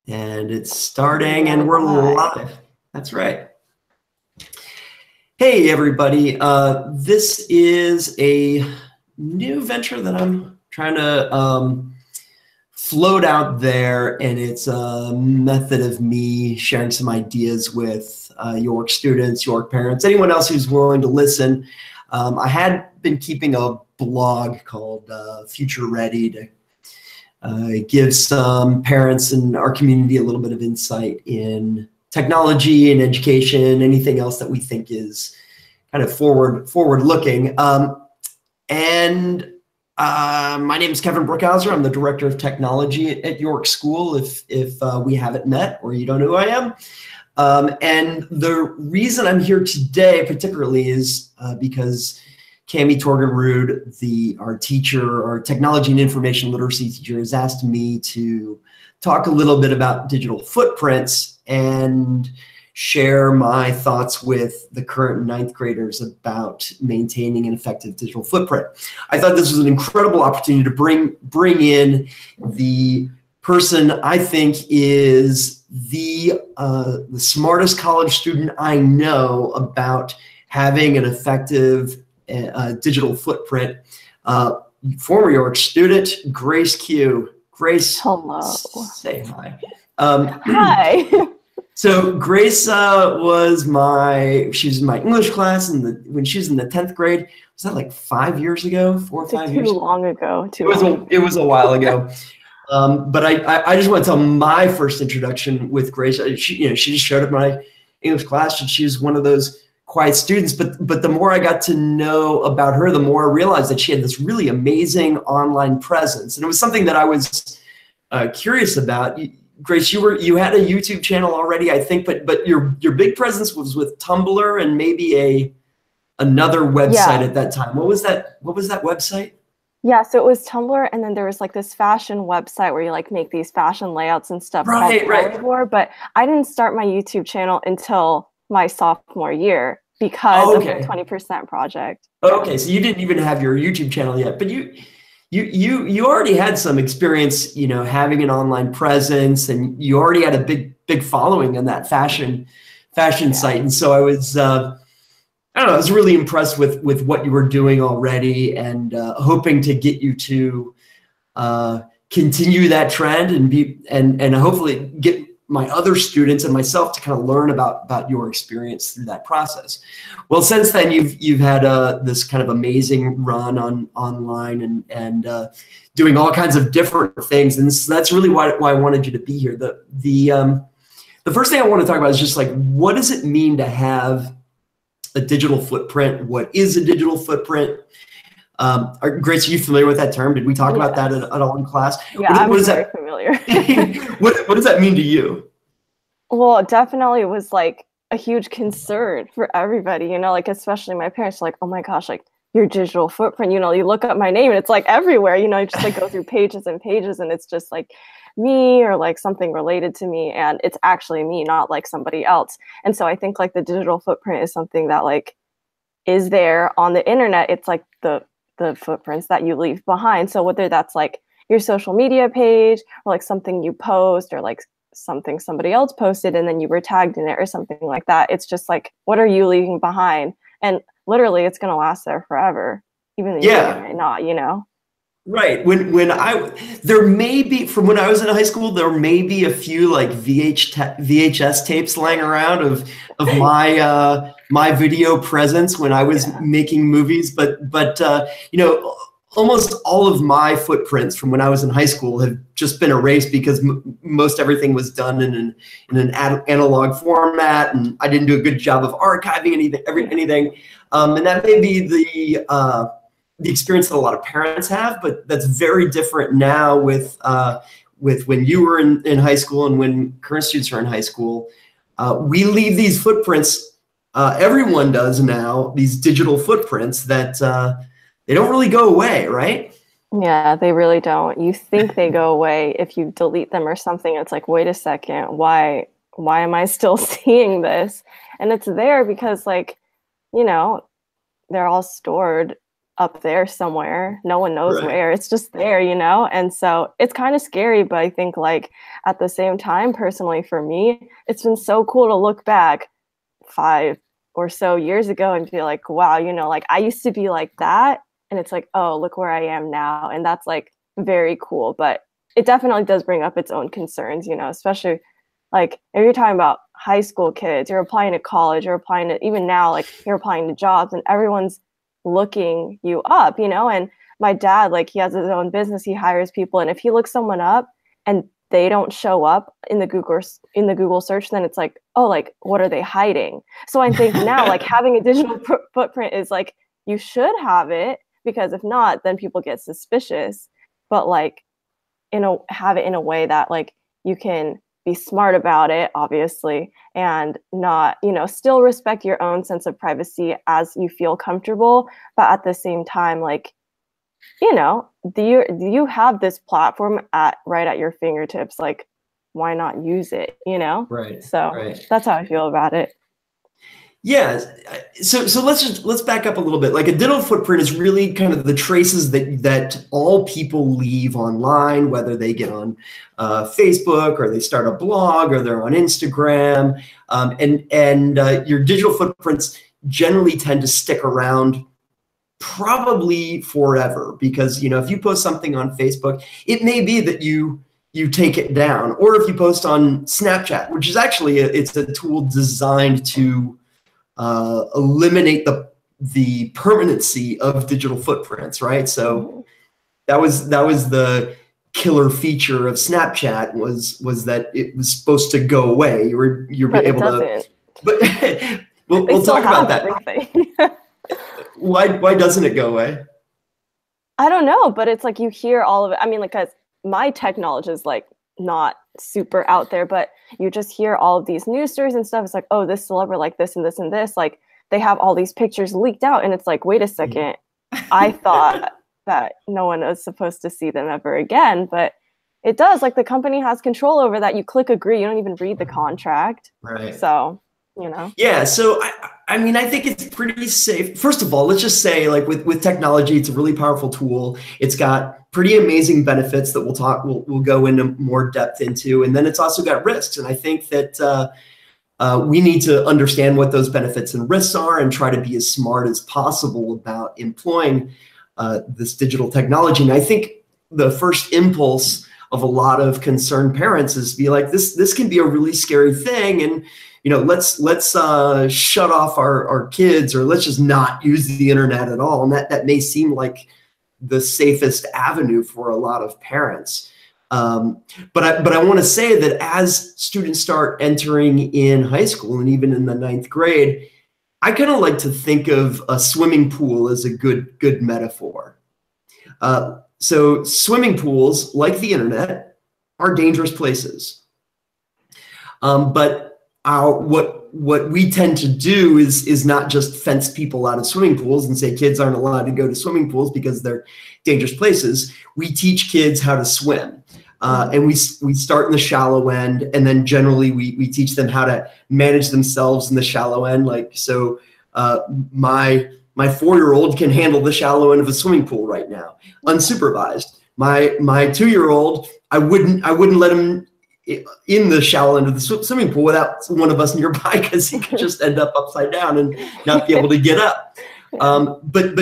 And it's starting, and we're live. That's right. Hey, everybody. This is a new venture that I'm trying to float out there, and it's a method of me sharing some ideas with York students, York parents, anyone else who's willing to listen. I had been keeping a blog called Future Ready to give some parents in our community a little bit of insight in technology and education, anything else that we think is kind of forward looking. My name is Kevin Brookhauser. I'm the director of technology at York School, if we haven't met or you don't know who I am. And the reason I'm here today particularly is because Cami Torgenrud, our teacher, our technology and information literacy teacher, has asked me to talk a little bit about digital footprints and share my thoughts with the current 9th graders about maintaining an effective digital footprint. I thought this was an incredible opportunity to bring in the person I think is the smartest college student I know about having an effective digital footprint. Former York student, Grace Khieu. Grace, hello. Say hi. Hi. So Grace was she was in my English class when she was in the 10th grade. Was that like 5 years ago, 4 or 5 years ago? Too long ago. It was a while ago. But I just want to tell my first introduction with Grace. She just showed up in my English class, and she was one of those quiet students. But the more I got to know about her, the more I realized that she had this really amazing online presence, and it was something that I was curious about. Grace, you had a YouTube channel already, I think, but your big presence was with Tumblr and maybe another website at that time. What was that website? Yeah, so it was Tumblr, and then there was like this fashion website where you like make these fashion layouts and stuff. Right. But I didn't start my YouTube channel until my sophomore year because of the 20% project. Okay, so you didn't even have your YouTube channel yet, but you already had some experience, having an online presence, and you already had a big following on that fashion site. And so I was I was really impressed with what you were doing already, and hoping to get you to continue that trend and hopefully get my other students and myself to kind of learn about your experience through that process. Well, since then you've had this kind of amazing run online and doing all kinds of different things, and that's really why I wanted you to be here. The first thing I want to talk about is just like, what does it mean to have a digital footprint? What is a digital footprint? Grace, are you familiar with that term? Did we talk about that at all in class? Yeah, I'm very familiar. What does that mean to you? Well, definitely it was like a huge concern for everybody, like especially my parents, like, oh my gosh, like your digital footprint, you look up my name and it's like everywhere, you just like go through pages and pages and it's just like me or like something related to me, and it's actually me, not like somebody else. And so I think like the digital footprint is something that like is there on the internet. It's like the footprints that you leave behind. So whether that's like your social media page or like something you post or like something somebody else posted and then you were tagged in it or something like that, it's just like, what are you leaving behind? And literally it's going to last there forever, even though you might not, Right. There may be, from when I was in high school, there may be a few like VHS tapes lying around of my video presence when I was making movies, but almost all of my footprints from when I was in high school have just been erased because most everything was done in an analog format, and I didn't do a good job of archiving anything. And that may be the experience that a lot of parents have, but that's very different now with when you were in high school and when current students are in high school. We leave these footprints, everyone does now, these digital footprints that they don't really go away, right? Yeah, they really don't. You think they go away if you delete them or something. It's like, wait a second, why am I still seeing this? And it's there because like, they're all stored up there somewhere. No one knows Right. where. It's just there, you know? And so it's kind of scary, but I think like at the same time, personally for me, it's been so cool to look back 5 or so years ago and be like, wow, you know, like I used to be like that. And it's like, oh, look where I am now. And that's like very cool. But it definitely does bring up its own concerns, you know, especially like if you're talking about high school kids, you're applying to college, you're applying to even now, like you're applying to jobs and everyone's looking you up, you know? And my dad, like he has his own business, he hires people. And if he looks someone up and they don't show up in the Google search, then it's like, oh, like what are they hiding? So I think now like having a digital footprint is like you should have it, because if not, then people get suspicious. But like have it in a way that like you can be smart about it, obviously, and not, you know, still respect your own sense of privacy as you feel comfortable, but at the same time, like, you know, do you have this platform right at your fingertips? Like, why not use it? You know? Right. So Right. that's how I feel about it. Yeah. So let's back up a little bit. Like a digital footprint is really kind of the traces that all people leave online, whether they get on Facebook or they start a blog or they're on Instagram, and your digital footprints generally tend to stick around probably forever, because you know if you post something on Facebook, it may be that you take it down, or if you post on Snapchat, which is actually it's a tool designed to eliminate the permanency of digital footprints, right? So that was the killer feature of Snapchat was that it was supposed to go away. You're But able it doesn't. to, but we'll talk about that. Everything. Why doesn't it go away? I don't know, but it's like you hear all of it. I mean, like, 'cause my tech knowledge is like not super out there, but you just hear all of these news stories and stuff. It's like, oh, this celebrity like this and this and this. Like they have all these pictures leaked out, and it's like, wait a second, I thought that no one was supposed to see them ever again, but it does. Like the company has control over that. You click agree, you don't even read the contract, Right? So you know. Yeah. So I mean, I think it's pretty safe. First of all, let's just say, like with technology, it's a really powerful tool. It's got pretty amazing benefits that we'll go into more depth into, and then it's also got risks. And I think that we need to understand what those benefits and risks are, and try to be as smart as possible about employing this digital technology. And I think the first impulse of a lot of concerned parents is to be like, this can be a really scary thing, and you know, let's shut off our kids, or let's just not use the internet at all. And that may seem like the safest avenue for a lot of parents. But I want to say that as students start entering in high school and even in the 9th grade, I kind of like to think of a swimming pool as a good metaphor. So swimming pools, like the internet, are dangerous places. But what we tend to do is not just fence people out of swimming pools and say kids aren't allowed to go to swimming pools because they're dangerous places. We teach kids how to swim. And we start in the shallow end, and then generally we teach them how to manage themselves in the shallow end. Like, so my 4-year-old can handle the shallow end of a swimming pool right now, unsupervised. My 2-year-old, I wouldn't let him in the shallow end of the swimming pool without one of us nearby, because he could just end up upside down and not be able to get up. But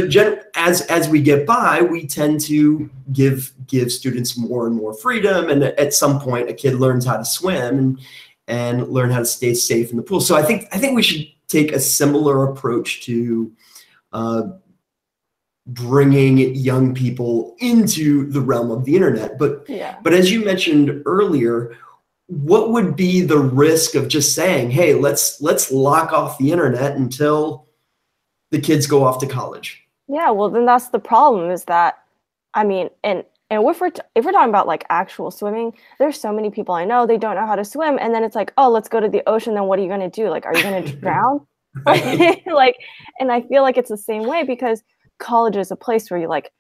as we get by, we tend to give students more and more freedom, and at some point, a kid learns how to swim and learn how to stay safe in the pool. So I think we should take a similar approach to bringing young people into the realm of the internet. But as you mentioned earlier, what would be the risk of just saying, hey, let's lock off the internet until the kids go off to college? Yeah, well, then that's the problem, is that, I mean, and if we're talking about like actual swimming, there's so many people I know, they don't know how to swim, and then it's like, oh, let's go to the ocean, then what are you going to do? Like, are you going to drown? Like, and I feel like it's the same way, because college is a place where you like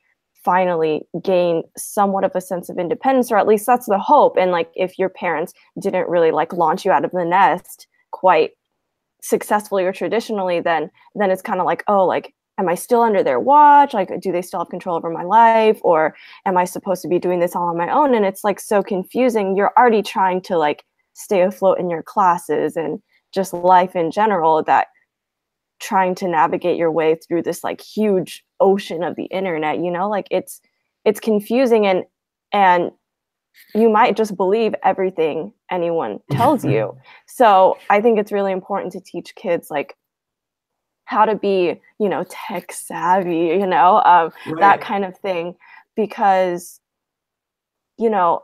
finally gain somewhat of a sense of independence, or at least that's the hope. And like, if your parents didn't really like launch you out of the nest quite successfully or traditionally, then it's kind of like, oh, like am I still under their watch? Like, do they still have control over my life? Or am I supposed to be doing this all on my own? And it's like so confusing. You're already trying to like stay afloat in your classes and just life in general, that trying to navigate your way through this like huge ocean of the internet, you know, like it's confusing, and you might just believe everything anyone tells you. So I think it's really important to teach kids like how to be, you know, tech savvy, you know, that kind of thing, because, you know,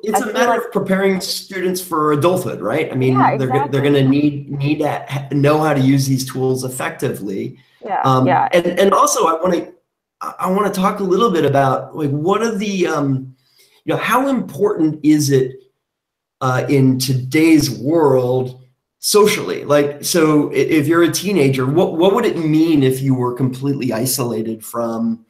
it's a matter of preparing students for adulthood, right? I mean, yeah, they're going to need to know how to use these tools effectively. Yeah. And also I want to talk a little bit about like, what are the, you know, how important is it in today's world socially? Like, so if you're a teenager, what would it mean if you were completely isolated from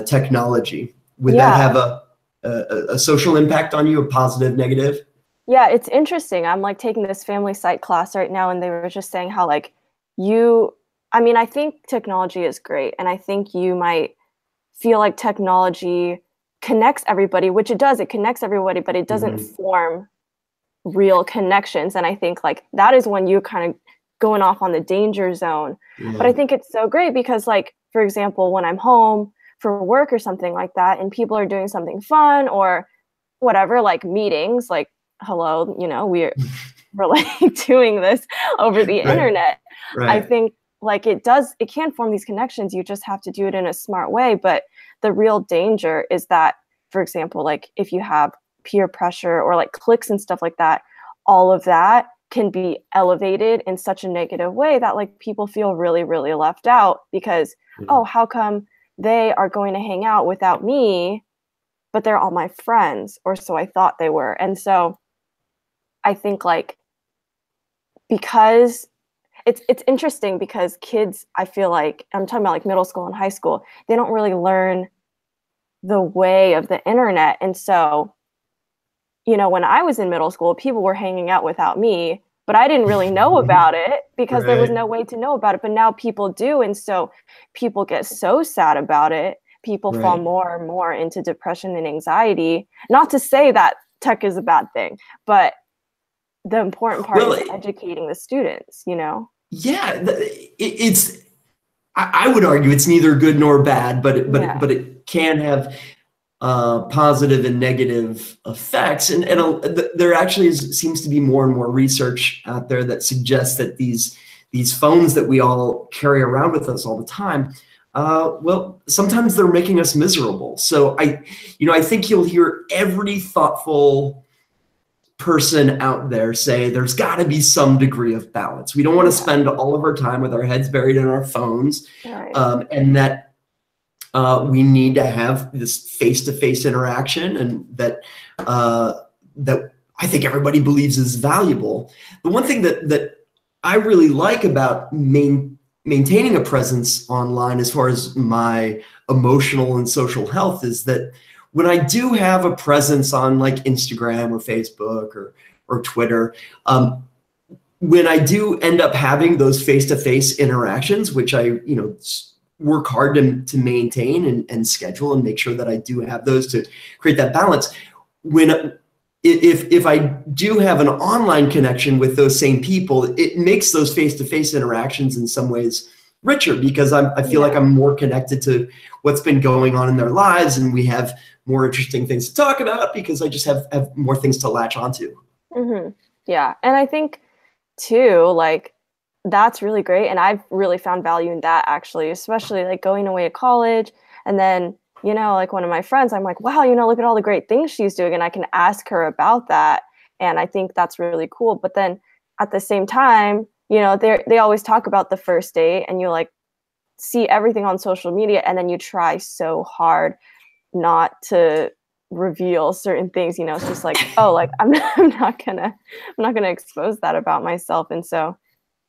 technology? Would that have a social impact on you, a positive, negative? Yeah, it's interesting. I'm like taking this family psych class right now, and they were just saying how like I mean, I think technology is great, and I think you might feel like technology connects everybody, which it does. It connects everybody, but it doesn't form real connections. And I think like that is when you're kind of going off on the danger zone. But I think it's so great because, like, for example, when I'm home for work or something like that, and people are doing something fun or whatever, like meetings, like, hello, you know, we're like doing this over the internet. I think like it can form these connections. You just have to do it in a smart way. But the real danger is that, for example, like if you have peer pressure or like cliques and stuff like that, all of that can be elevated in such a negative way that like people feel really, really left out because, oh, how come they are going to hang out without me, but they're all my friends, or so I thought they were. And so I think like, because it's interesting because kids, I feel like, I'm talking about like middle school and high school, they don't really learn the way of the internet. And so, you know, when I was in middle school, people were hanging out without me, but I didn't really know about it because there was no way to know about it. But now people do. And so people get so sad about it. People fall more and more into depression and anxiety. Not to say that tech is a bad thing, but the important part is educating the students, you know? Yeah, I would argue it's neither good nor bad, but it can have positive and negative effects. And there actually seems to be more and more research out there that suggests that these phones that we all carry around with us all the time, well, sometimes they're making us miserable. So I think you'll hear every thoughtful person out there say there's got to be some degree of balance. We don't want to spend all of our time with our heads buried in our phones, and that we need to have this face-to-face interaction, and that I think everybody believes is valuable. The one thing that I really like about maintaining a presence online as far as my emotional and social health is that when I do have a presence on like Instagram or Facebook or Twitter, when I do end up having those face-to-face interactions, which I work hard to maintain and schedule and make sure that I do have those to create that balance. If I do have an online connection with those same people, it makes those face-to-face interactions in some ways richer because I feel like I'm more connected to what's been going on in their lives, and we have more interesting things to talk about because I just have more things to latch onto. Yeah, and I think too, like, that's really great, and I've really found value in that actually, especially like going away to college, and then like one of my friends, I'm like, wow, look at all the great things she's doing, and I can ask her about that, and I think that's really cool. But then at the same time, they always talk about the first date, and you like see everything on social media, and then you try so hard not to reveal certain things. It's just like, oh, like I'm not gonna expose that about myself. And so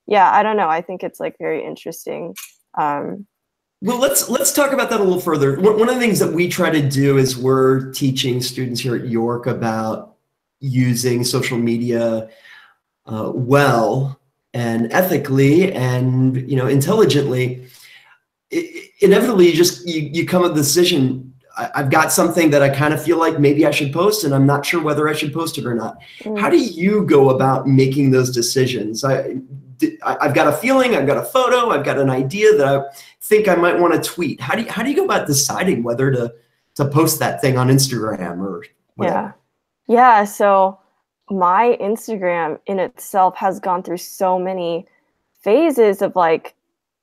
yeah, I don't know, I think it's like very interesting. Well, let's talk about that a little further. One of the things that we try to do is we're teaching students here at York about using social media well and ethically and intelligently. inevitably you come to the decision. I've got something that I kind of feel like maybe I should post, and I'm not sure whether I should post it or not. How do you go about making those decisions? I've got a feeling, I've got a photo, I've got an idea that I think I might want to tweet. How do you go about deciding whether to post that thing on Instagram or whatever? Yeah. So my Instagram in itself has gone through so many phases of like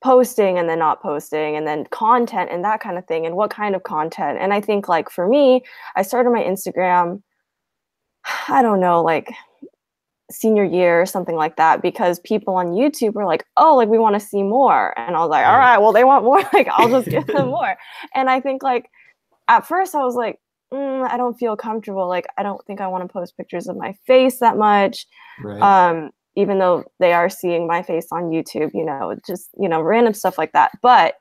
posting and then not posting and then content and that kind of thing and what kind of content. And I think like for me, I started my Instagram, I don't know, like senior year or something like that, because people on YouTube were like, oh, like we want to see more. And I was like, all right, well, they want more, like I'll just give them more. And I think like at first I was like, I don't feel comfortable. Like I don't think I want to post pictures of my face that much. Right. Even though they are seeing my face on YouTube, you know, just, you know, random stuff like that. But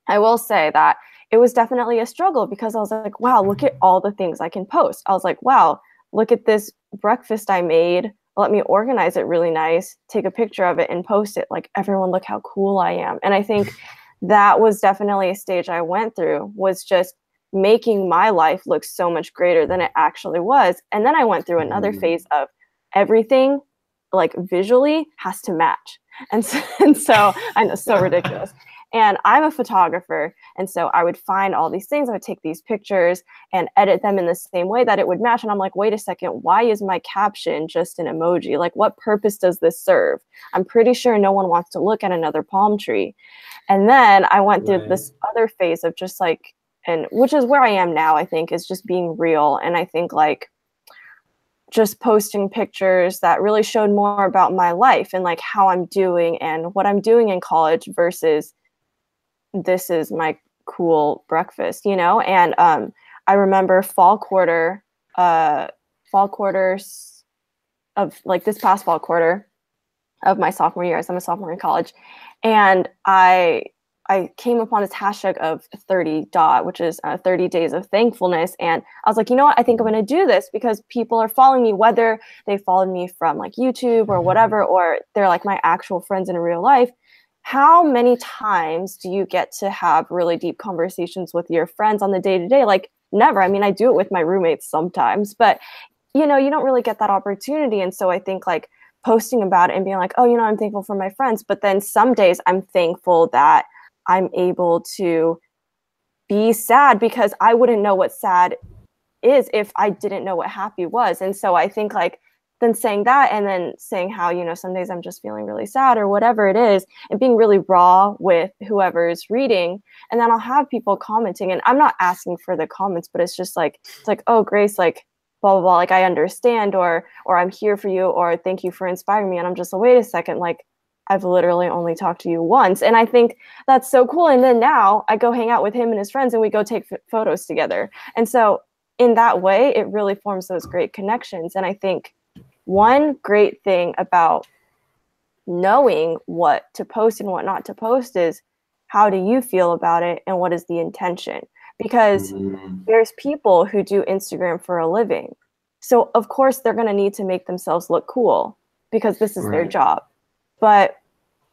I will say that it was definitely a struggle because I was like, wow, look at all the things I can post. I was like, wow, look at this breakfast I made. Let me organize it really nice, take a picture of it and post it. Like, everyone, look how cool I am. And I think that was definitely a stage I went through, was just making my life look so much greater than it actually was. And then I went through another phase of everything like visually has to match. And so I know, so ridiculous. And I'm a photographer. And so I would find all these things. I would take these pictures and edit them in the same way that it would match. And I'm like, wait a second, why is my caption just an emoji? Like, what purpose does this serve? I'm pretty sure no one wants to look at another palm tree. And then I went through this other phase of just like, and which is where I am now, I think, is just being real. And I think like, just posting pictures that really showed more about my life and like how I'm doing and what I'm doing in college versus this is my cool breakfast, you know? And I remember fall quarters of like this past fall quarter of my sophomore year, as I'm a sophomore in college. And I came upon this hashtag of 30 dot, which is 30 days of thankfulness. And I was like, you know what? I think I'm going to do this because people are following me, whether they followed me from like YouTube or whatever, or they're like my actual friends in real life. How many times do you get to have really deep conversations with your friends on the day-to-day? Like never. I mean, I do it with my roommates sometimes, but you know, you don't really get that opportunity. And so I think like posting about it and being like, oh, you know, I'm thankful for my friends. But then some days I'm thankful that I'm able to be sad because I wouldn't know what sad is if I didn't know what happy was. And so I think like then saying that and then saying how, you know, some days I'm just feeling really sad or whatever it is, and being really raw with whoever's reading. And then I'll have people commenting, and I'm not asking for the comments, but it's just like, it's like, oh, Grace, like blah, blah, blah, like I understand, or I'm here for you, or thank you for inspiring me. And I'm just like, wait a second, like I've literally only talked to you once. And I think that's so cool. And then now I go hang out with him and his friends and we go take photos together. And so in that way, it really forms those great connections. And I think one great thing about knowing what to post and what not to post is how do you feel about it and what is the intention? Because there's people who do Instagram for a living. So of course they're going to need to make themselves look cool because this is their job. But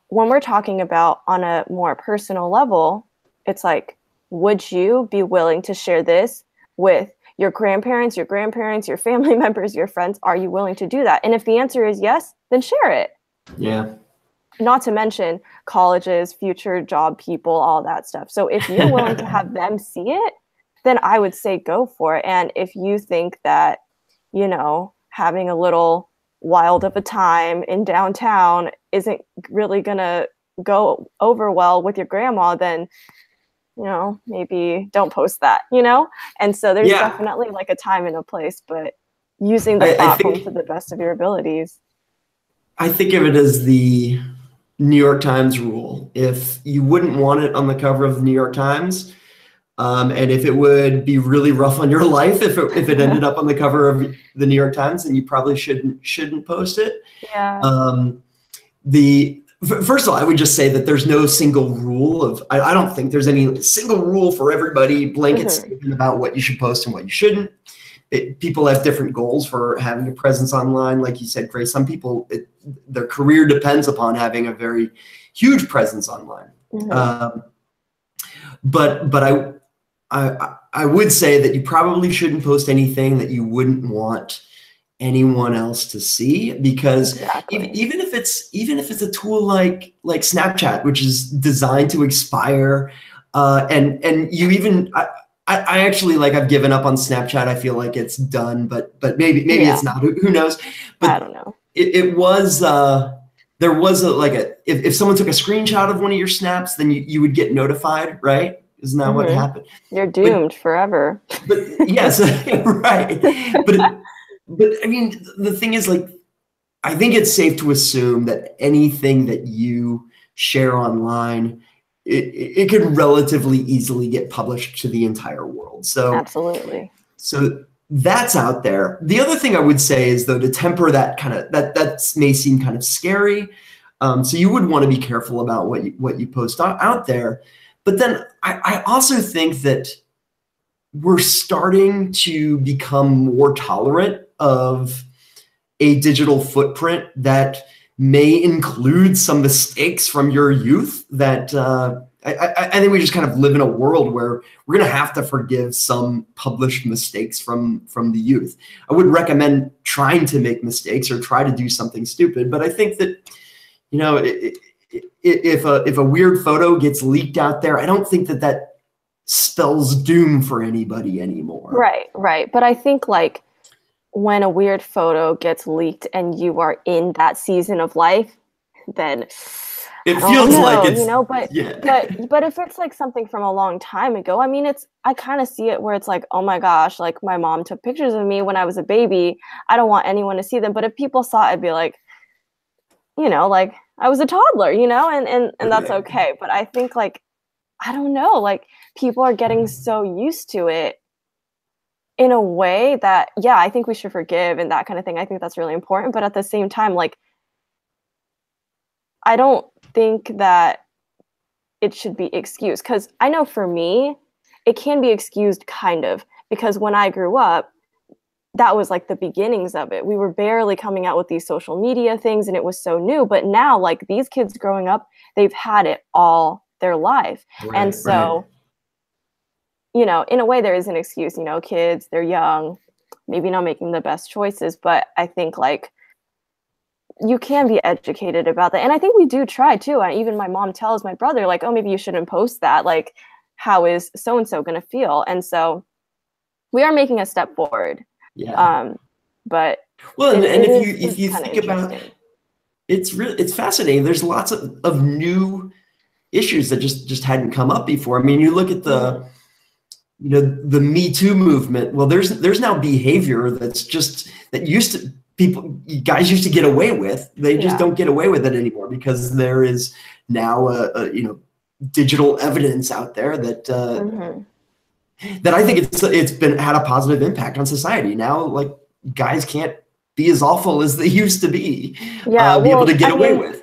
when we're talking about on a more personal level, it's like, would you be willing to share this with your grandparents, your family members, your friends? Are you willing to do that? And if the answer is yes, then share it. Yeah. Not to mention colleges, future job people, all that stuff. So if you're willing to have them see it, then I would say go for it. And if you think that, you know, having a little wild of a time in downtown isn't really gonna go over well with your grandma, then you know, maybe don't post that, you know? And so there's definitely like a time and a place, but using the platform to the best of your abilities. I think of it as the New York Times rule. If you wouldn't want it on the cover of the New York Times, and if it would be really rough on your life, if it ended up on the cover of the New York Times, then you probably shouldn't post it. Yeah. First of all, I would just say that there's no single rule of, I don't think there's any single rule for everybody, blanket statement about what you should post and what you shouldn't. People have different goals for having a presence online. Like you said, Grace, some people, their career depends upon having a very huge presence online. But I would say that you probably shouldn't post anything that you wouldn't want anyone else to see, because Exactly. even if it's a tool like Snapchat, which is designed to expire, and you even I actually, like, I've given up on Snapchat. I feel like it's done, but maybe Yeah. it's not. Who knows? I But don't know. it was there was if someone took a screenshot of one of your snaps, then you would get notified, right? Isn't that what happened? You're But doomed forever. yes, right. But I mean, the thing is, like, I think it's safe to assume that anything that you share online, it could relatively easily get published to the entire world. Absolutely. So that's out there. The other thing I would say is, though, to temper that that may seem kind of scary. So you would want to be careful about what you post out there. But then I also think that we're starting to become more tolerant of a digital footprint that may include some mistakes from your youth. That I think we just kind of live in a world where we're going to have to forgive some published mistakes from the youth. I would recommend trying to make mistakes or try to do something stupid, but I think that, you know, if a weird photo gets leaked out there, I don't think that spells doom for anybody anymore. Right. But I think, like, when a weird photo gets leaked and you are in that season of life, then it feels like it's, you know, but yeah. but if it's like something from a long time ago, I mean, I kind of see it where it's like, oh my gosh, like, my mom took pictures of me when I was a baby. I don't want anyone to see them. But if people saw it, I'd be like, you know, like, I was a toddler, you know, and that's okay. But I think, like, I don't know, like, people are getting so used to it in a way that, yeah, I think we should forgive and that kind of thing. I think that's really important. But at the same time, like, I don't think that it should be excused, because I know for me, it can be excused kind of, because when I grew up, that was like the beginnings of it. We were barely coming out with these social media things and it was so new. But now, like, these kids growing up, they've had it all their life. And so, you know, in a way, there is an excuse. You know, kids, they're young, maybe not making the best choices, but I think, like, you can be educated about that. And I think we do try too. Even my mom tells my brother, like, oh, maybe you shouldn't post that. Like, how is so-and-so going to feel? And so we are making a step forward. Yeah. But well, and if you think about it, it's fascinating. There's lots of new issues that just hadn't come up before. I mean, you look at the Me Too movement. Well, there's now behavior that's just that guys used to get away with. They just don't get away with it anymore, because there is now digital evidence out there that that I think it's had a positive impact on society. Now, like, guys can't be as awful as they used to be. Be able to get away with.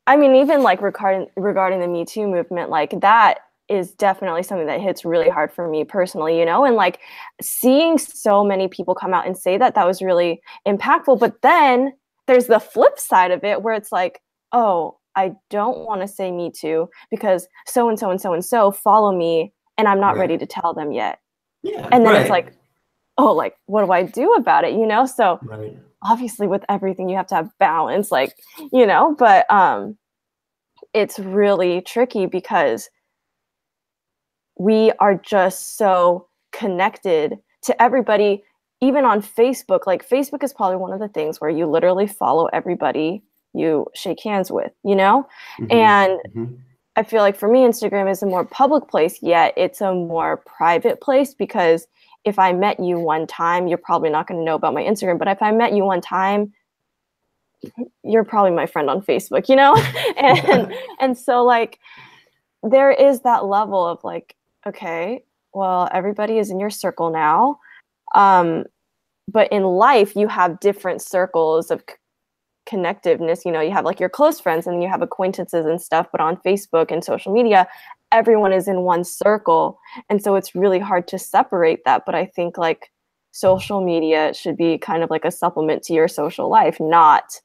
I mean, even like regarding the Me Too movement, like, that is definitely something that hits really hard for me personally, you know, and like, seeing so many people come out and say that was really impactful. But then there's the flip side of it where it's like, oh, I don't want to say Me Too because so and so and so and so follow me and I'm not ready to tell them yet. Yeah. And then it's like, oh, like, what do I do about it? You know? So obviously with everything you have to have balance, like, you know, but it's really tricky because we are just so connected to everybody, even on Facebook. Like, Facebook is probably one of the things where you literally follow everybody you shake hands with, you know? And I feel like for me, Instagram is a more public place, yet it's a more private place, because if I met you one time, you're probably not going to know about my Instagram. But if I met you one time, you're probably my friend on Facebook, you know? and so, like, there is that level of like, okay, well, everybody is in your circle now. But in life, you have different circles of connectiveness. You know, you have like your close friends and you have acquaintances and stuff, but on Facebook and social media, everyone is in one circle. And so it's really hard to separate that. But I think, like, social media should be kind of like a supplement to your social life, not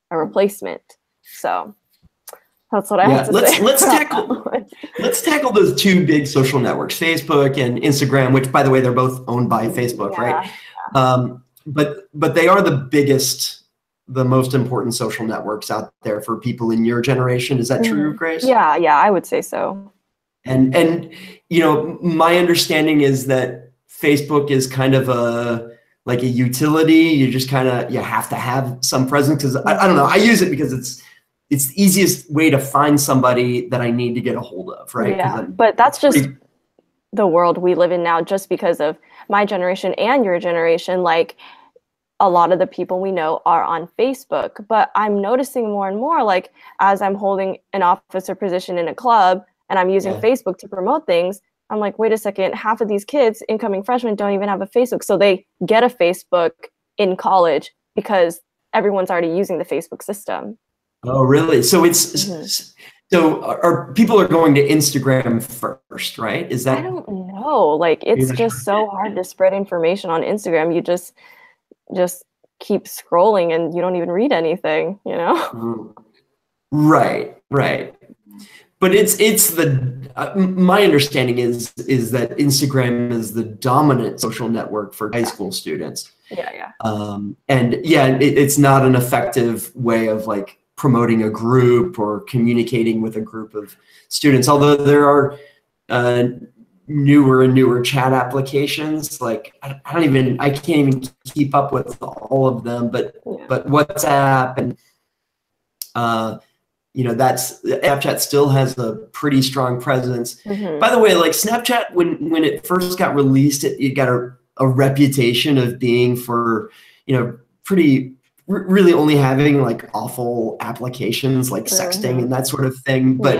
a replacement. So That's what I have to say. Let's tackle those two big social networks, Facebook and Instagram, which, by the way, they're both owned by Facebook, right? But they are the biggest, the most important social networks out there for people in your generation. Is that true, Grace? Yeah, I would say so. And you know, my understanding is that Facebook is kind of like a utility. You just you have to have some presence, because I don't know. I use it because it's the easiest way to find somebody that I need to get a hold of, right? Yeah, but that's just the world we live in now, just because of my generation and your generation. Like, a lot of the people we know are on Facebook, but I'm noticing more and more, like, as I'm holding an officer position in a club and I'm using Facebook to promote things, I'm like, wait a second, half of these kids, incoming freshmen, don't even have a Facebook. So they get a Facebook in college because everyone's already using the Facebook system. Oh, really? So so people are going to Instagram first, right? Is that? I don't know. Like, it's just so hard to spread information on Instagram. You just keep scrolling and you don't even read anything, you know? Right. But it's my understanding is that Instagram is the dominant social network for high school students. It's not an effective way of like promoting a group or communicating with a group of students, although there are newer and newer chat applications. Like I can't even keep up with all of them, but WhatsApp and Snapchat still has a pretty strong presence. By the way, like Snapchat, when it first got released, it got a reputation of being for, really only having like awful applications like sexting and that sort of thing. But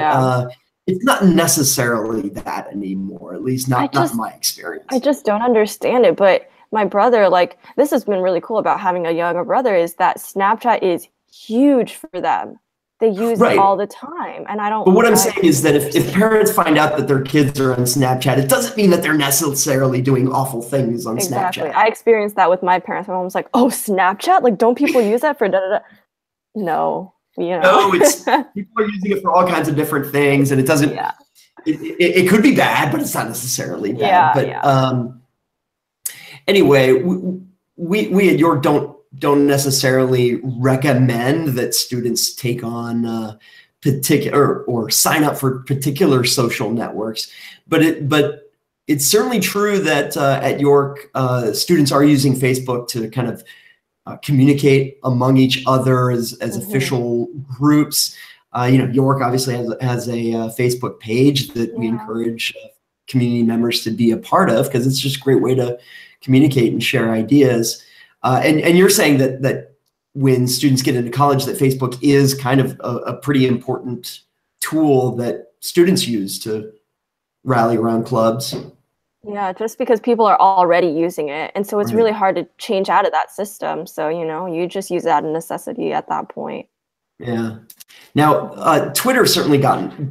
it's not necessarily that anymore, at least not my experience. I just don't understand it. But my brother, like, this has been really cool about having a younger brother, is that Snapchat is huge for them. They use it all the time, and I don't. But what I'm saying is that if parents find out that their kids are on Snapchat, it doesn't mean that they're necessarily doing awful things on Snapchat. I experienced that with my parents. My mom was like, "Oh, Snapchat? Like, don't people use that for da da da?" No, No, it's people are using it for all kinds of different things, and it doesn't. Yeah. It could be bad, but it's not necessarily bad. Anyway, we at York don't necessarily recommend that students take on particular or sign up for particular social networks, but it's certainly true that at York students are using Facebook to kind of communicate among each other as official groups. York obviously has a Facebook page that we encourage community members to be a part of, because it's just a great way to communicate and share ideas. And you're saying that when students get into college, that Facebook is kind of a pretty important tool that students use to rally around clubs. Yeah, just because people are already using it. And so it's really hard to change out of that system. So, you just use it out of necessity at that point. Yeah. Now, Twitter certainly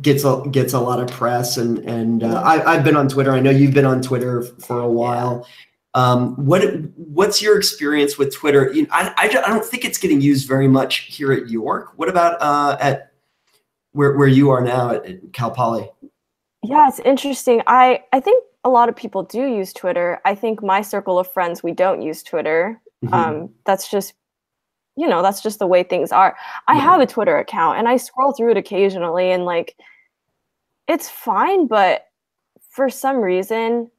gets a lot of press, and I've been on Twitter. I know you've been on Twitter for a while. What's your experience with Twitter? I don't think it's getting used very much here at York. What about at where you are now at Cal Poly? Yeah, it's interesting. I think a lot of people do use Twitter. I think my circle of friends, we don't use Twitter. That's just the way things are. I have a Twitter account and I scroll through it occasionally, and like, it's fine, but for some reason,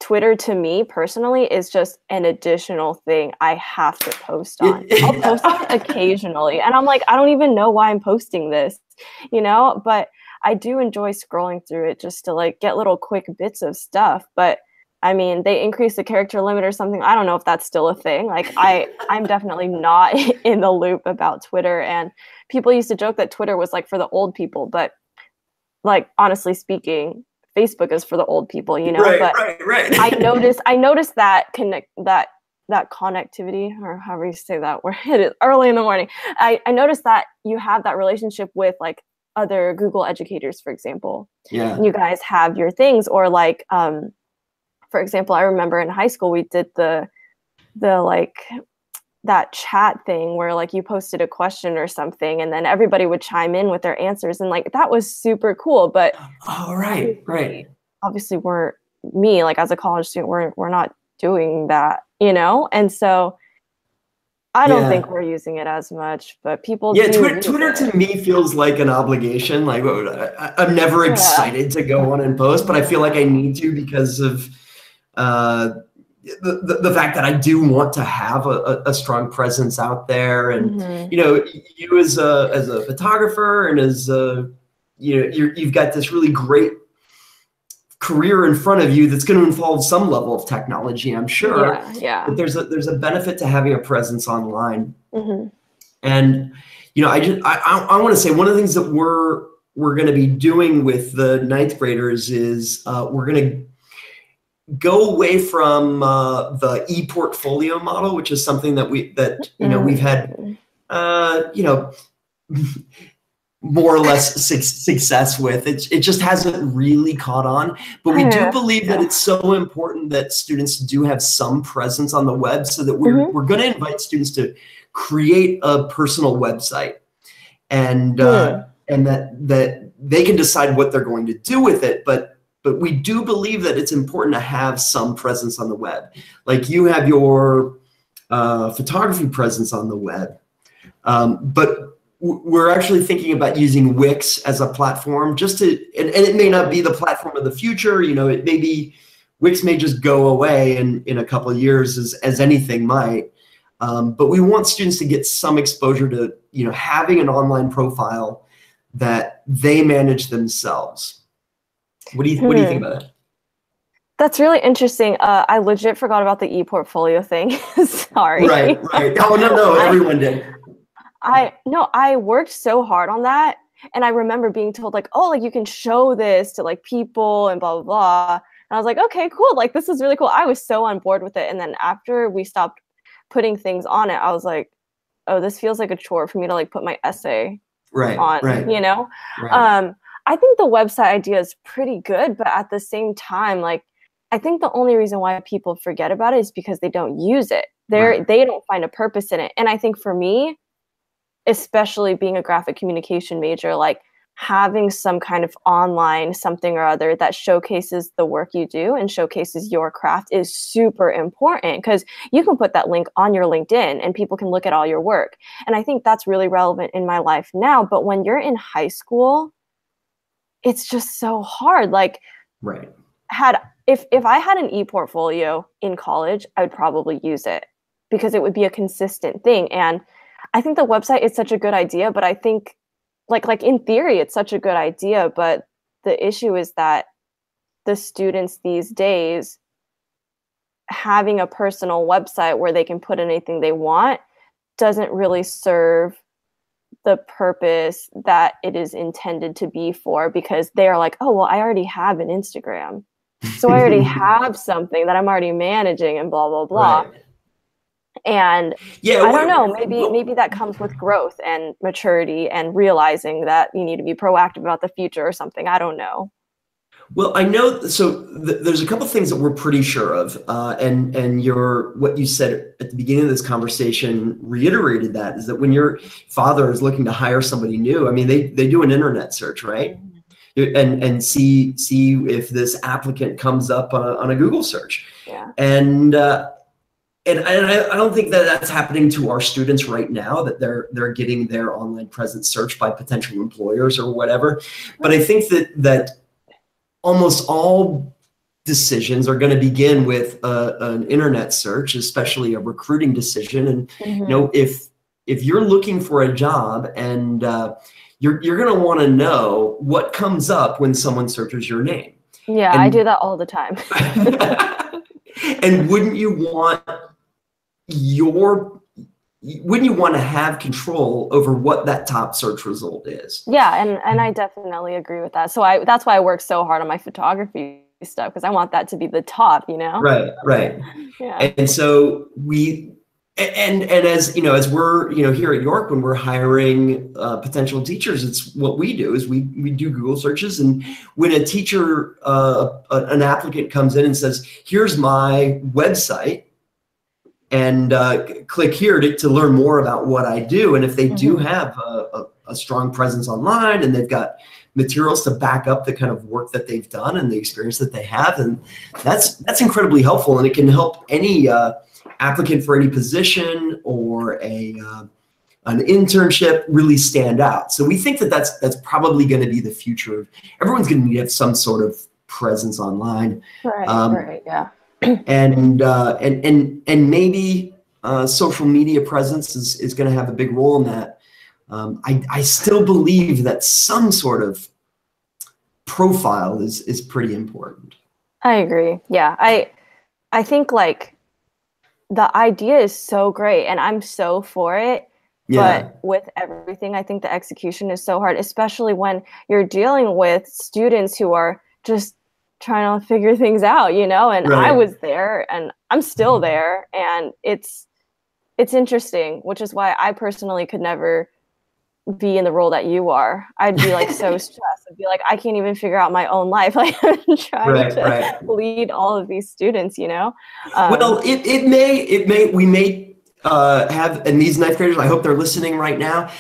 Twitter to me personally is just an additional thing I have to post on. I'll post on it occasionally, and I'm like, I don't even know why I'm posting this, but I do enjoy scrolling through it just to like get little quick bits of stuff. But I mean, they increased the character limit or something. I don't know if that's still a thing. Like, I'm definitely not in the loop about Twitter. And people used to joke that Twitter was like for the old people, but like, honestly speaking, Facebook is for the old people, Right. I noticed that that connectivity, or however you say that, where it is early in the morning. I noticed that you have that relationship with like other Google educators, for example. Yeah. And you guys have your things, or like, for example, I remember in high school we did the that chat thing where like you posted a question or something and then everybody would chime in with their answers, and like that was super cool. But oh, right. Obviously we're me, like as a college student, we're not doing that, you know? And so I don't think we're using it as much, but people do. Twitter to me feels like an obligation. Like I'm never excited to go on and post, but I feel like I need to because of the fact that I do want to have a strong presence out there. And you know, you as a photographer and as you've got this really great career in front of you that's going to involve some level of technology, I'm sure. But there's a benefit to having a presence online. And you know, I want to say one of the things that we're going to be doing with the ninth graders is we're going to go away from the Eportfolio model, which is something that we've had more or less success with. It just hasn't really caught on, but we do believe that it's so important that students do have some presence on the web, so that we're going to invite students to create a personal website, and that they can decide what they're going to do with it. But we do believe that it's important to have some presence on the web. Like you have your photography presence on the web, but we're actually thinking about using Wix as a platform, just to, and it may not be the platform of the future. You know, it may be, Wix may just go away in a couple of years, as anything might. But we want students to get some exposure to, you know, having an online profile that they manage themselves. What do you think about that? That's really interesting. I legit forgot about the Eportfolio thing. Sorry. Right. Oh, no, everyone did. I worked so hard on that, and I remember being told like, oh, like you can show this to like people and blah blah blah. And I was like, okay, cool, like this is really cool. I was so on board with it. And then after we stopped putting things on it, I was like, oh, this feels like a chore for me to like put my essay on, you know? I think the website idea is pretty good, but at the same time, like I think the only reason why people forget about it is because they don't use it. They don't find a purpose in it. And I think for me, especially being a graphic communication major, like having some kind of online something or other that showcases the work you do and showcases your craft is super important, because you can put that link on your LinkedIn and people can look at all your work. And I think that's really relevant in my life now. But when you're in high school, it's just so hard. Like, if I had an e-portfolio in college, I would probably use it because it would be a consistent thing. And I think the website is such a good idea, but I think like in theory, it's such a good idea. But the issue is that the students these days having a personal website where they can put anything they want doesn't really serve the purpose that it is intended to be for, because they are like, oh, well, I already have an Instagram. So I already have something that I'm already managing and blah, blah, blah. And I don't know, maybe that comes with growth and maturity and realizing that you need to be proactive about the future or something. I don't know. Well, I know, so there's a couple of things that we're pretty sure of, and what you said at the beginning of this conversation reiterated that, is that when your father is looking to hire somebody new, I mean, they do an internet search, right? And see if this applicant comes up on a Google search. And I don't think that that's happening to our students right now, that they're getting their online presence searched by potential employers or whatever. But I think that almost all decisions are going to begin with an internet search, especially a recruiting decision. And you know, if you're looking for a job and you're going to want to know what comes up when someone searches your name. Yeah, I do that all the time. And wouldn't you want to have control over what that top search result is? Yeah, and I definitely agree with that. So that's why I work so hard on my photography stuff, because I want that to be the top, you know? Right. Yeah. And so as you know, as we're, you know, here at York, when we're hiring potential teachers, it's what we do is we do Google searches. And when a teacher, an applicant comes in and says, here's my website, and click here to learn more about what I do. And if they do have a strong presence online and they've got materials to back up the kind of work that they've done and the experience that they have, and that's incredibly helpful, and it can help any applicant for any position or an internship really stand out. So we think that that's probably going to be the future. Everyone's going to need to have some sort of presence online, right, yeah, and maybe social media presence is going to have a big role in that. I still believe that some sort of profile is pretty important. I agree. Yeah, I think like the idea is so great, and I'm so for it. Yeah. But with everything, I think the execution is so hard, especially when you're dealing with students who are just trying to figure things out, you know, and Right. I was there and I'm still there, and it's interesting, which is why I personally could never be in the role that you are. I'd be like so stressed. I'd be like, I can't even figure out my own life. Like I'm trying to lead all of these students, you know? Well, we may have, and these ninth graders, I hope they're listening right now,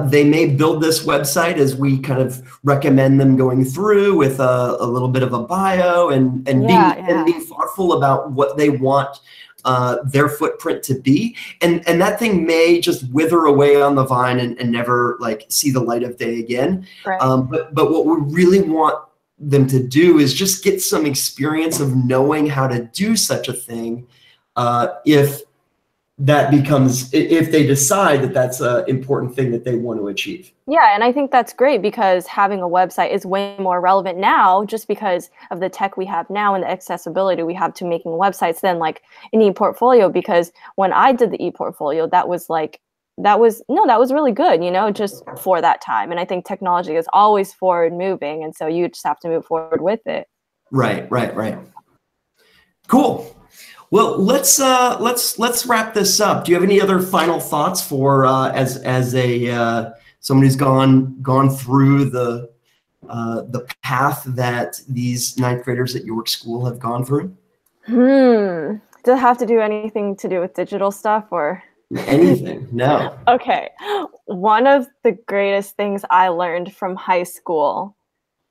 they may build this website as we kind of recommend them going through with a little bit of a bio and being thoughtful about what they want their footprint to be. And that thing may just wither away on the vine and never like see the light of day again. Right. But what we really want them to do is just get some experience of knowing how to do such a thing if they decide that that's an important thing that they want to achieve. Yeah, and I think that's great because having a website is way more relevant now just because of the tech we have now and the accessibility we have to making websites than like an e-portfolio. Because when I did the e-portfolio, that was really good, you know, just for that time. And I think technology is always forward moving, and so you just have to move forward with it. Right. Cool. Well, let's wrap this up. Do you have any other final thoughts for as someone who's gone through the path that these ninth graders at York School have gone through? Does it have to do anything to do with digital stuff or anything? No. Okay. One of the greatest things I learned from high school,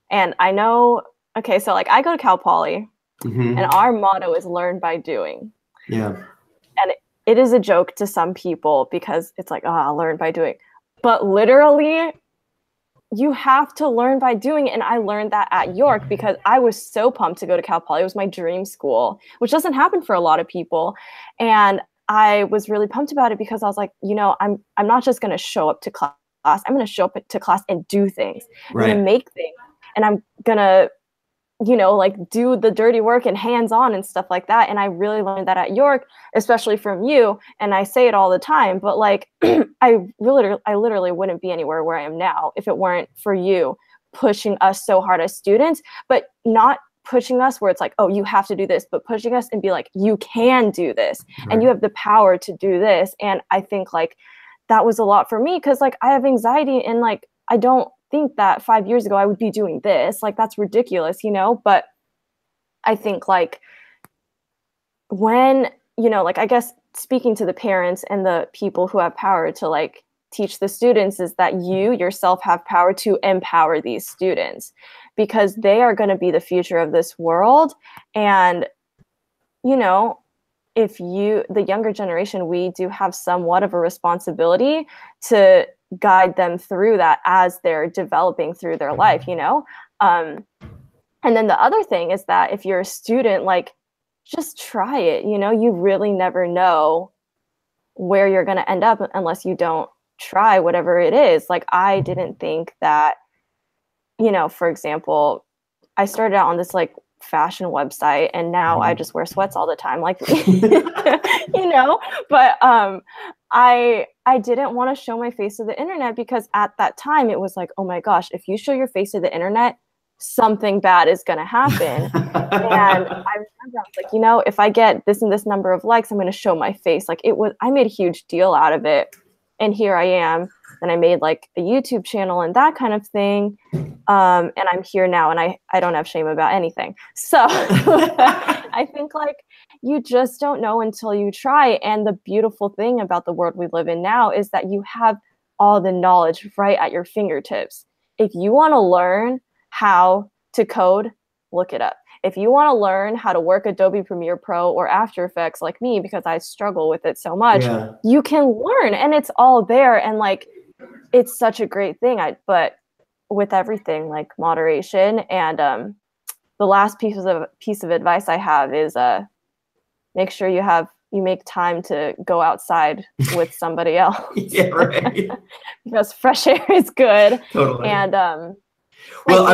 and I know, okay, so like I go to Cal Poly. And our motto is learn by doing. Yeah. And it is a joke to some people because it's like, learn by doing. But literally, you have to learn by doing. And I learned that at York because I was so pumped to go to Cal Poly. It was my dream school, which doesn't happen for a lot of people. And I was really pumped about it because I was like, you know, I'm not just going to show up to class. I'm going to show up to class and do things. I'm going to make things. And I'm going to, you know, like do the dirty work and hands-on and stuff like that. And I really learned that at York, especially from you. And I say it all the time, but like, I literally wouldn't be anywhere where I am now if it weren't for you pushing us so hard as students, but not pushing us where it's like, oh, you have to do this, but pushing us and be like, you can do this and you have the power to do this. And I think like that was a lot for me because like I have anxiety and like, I don't think that 5 years ago I would be doing this. Like that's ridiculous, you know? But I think like when, you know, like I guess speaking to the parents and the people who have power to like teach the students is that you yourself have power to empower these students because they are going to be the future of this world. And, you know, if the younger generation, we do have somewhat of a responsibility to guide them through that as they're developing through their life, you know? And then the other thing is that if you're a student, like just try it, you know, you really never know where you're going to end up unless you don't try whatever it is. Like I didn't think that, you know, for example, I started out on this like fashion website and now I just wear sweats all the time, like, you know, but I didn't want to show my face to the internet because at that time it was like, oh my gosh, if you show your face to the internet, something bad is going to happen. And I remember I was like, you know, if I get this and this number of likes, I'm going to show my face. Like I made a huge deal out of it. And here I am then I made like a YouTube channel and that kind of thing. And I'm here now, and I don't have shame about anything. So I think like you just don't know until you try. And the beautiful thing about the world we live in now is that you have all the knowledge right at your fingertips. If you want to learn how to code, look it up. If you want to learn how to work Adobe Premiere Pro or After Effects like me, because I struggle with it so much, you can learn, and it's all there. And like, it's such a great thing. But with everything, like moderation. And the last piece of advice I have is make sure you make time to go outside with somebody else. Yeah, right. Because fresh air is good. Totally. And well,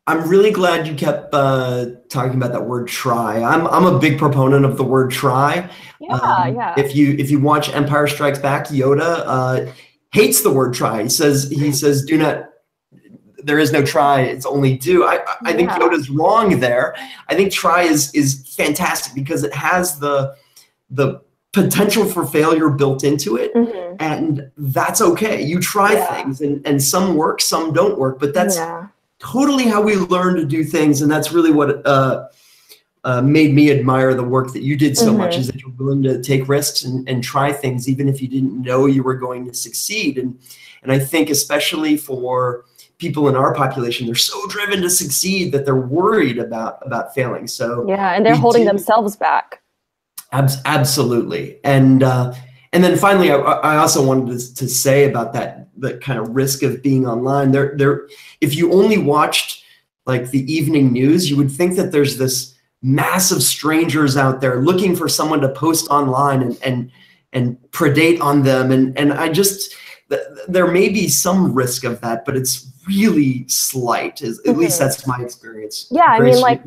I'm really glad you kept talking about that word try. I'm a big proponent of the word try. Yeah. If you watch Empire Strikes Back, Yoda hates the word try. He says do not. There is no try. It's only do. I think Yoda's wrong there. I think try is fantastic because it has the potential for failure built into it, and that's okay. You try things, and some work, some don't work, but that's totally how we learn to do things, and that's really what made me admire the work that you did so much, is that you're willing to take risks and try things even if you didn't know you were going to succeed. And I think especially for people in our population, they're so driven to succeed that they're worried about failing. So and they're holding themselves back. Absolutely. And then finally, I also wanted to say about the kind of risk of being online. If you only watched like the evening news, you would think that there's this mass of strangers out there looking for someone to post online and predate on them. And I just, there may be some risk of that, but it's really slight. At least that's my experience. Yeah, I mean, like,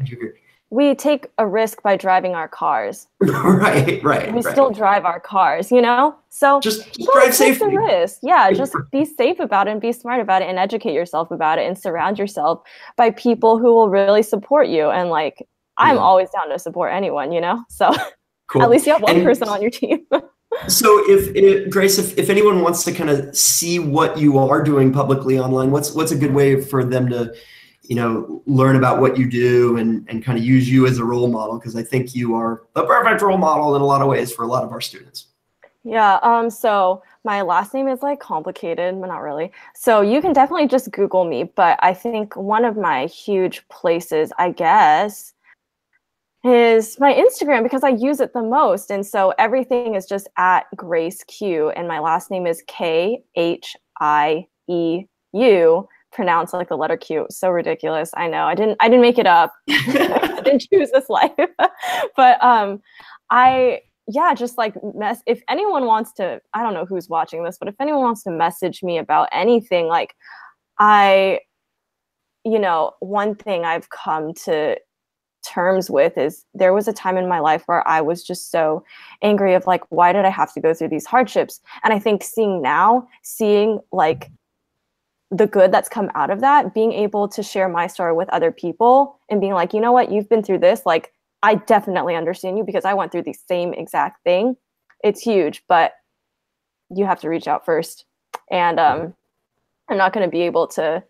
we take a risk by driving our cars. Right. We still drive our cars, you know? So just drive safely. The risk. Yeah, just be safe about it and be smart about it and educate yourself about it and surround yourself by people who will really support you. And like, I'm always down to support anyone, you know? So at least you have one person on your team. So Grace, if anyone wants to kind of see what you are doing publicly online, what's a good way for them to, learn about what you do and kind of use you as a role model? Because I think you are the perfect role model in a lot of ways for a lot of our students. Yeah. So my last name is like complicated, but not really. So you can definitely just Google me. But I think one of my huge places, I guess, is my Instagram, because I use it the most. And so everything is just at Grace Khieu, and my last name is Khieu, pronounced like the letter Q. So ridiculous. I know. I didn't make it up. I didn't choose this life. But just like if anyone wants to, I don't know who's watching this, but if anyone wants to message me about anything, like one thing I've come to terms with is there was a time in my life where I was just so angry of like, why did I have to go through these hardships? And I think seeing like the good that's come out of that, being able to share my story with other people and being like, you know what, you've been through this. Like, I definitely understand you because I went through the same exact thing. It's huge, but you have to reach out first. And I'm not going to be able to,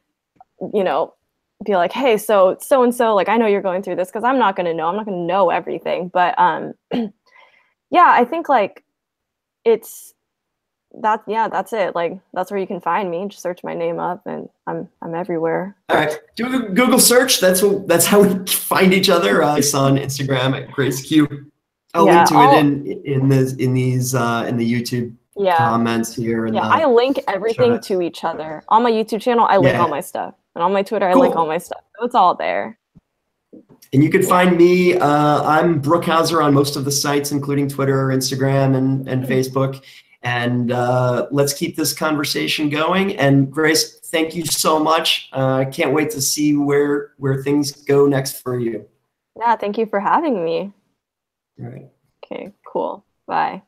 be like, hey, so-and-so, like, I know you're going through this, because I'm not going to know. I'm not going to know everything. But I think like that's it. Like, that's where you can find me. Just search my name up, and I'm everywhere. All right, do a Google search. That's how we find each other. It's on Instagram at Grace Khieu. I'll link to it in the YouTube comments here. And I link everything to each other. On my YouTube channel, I link all my stuff, and on my Twitter, I link all my stuff. So it's all there. And you can find me. I'm Brookhauser on most of the sites, including Twitter, Instagram, and Facebook. And let's keep this conversation going. And Grace, thank you so much. I can't wait to see where things go next for you. Yeah, thank you for having me. All right. Okay, cool. Bye.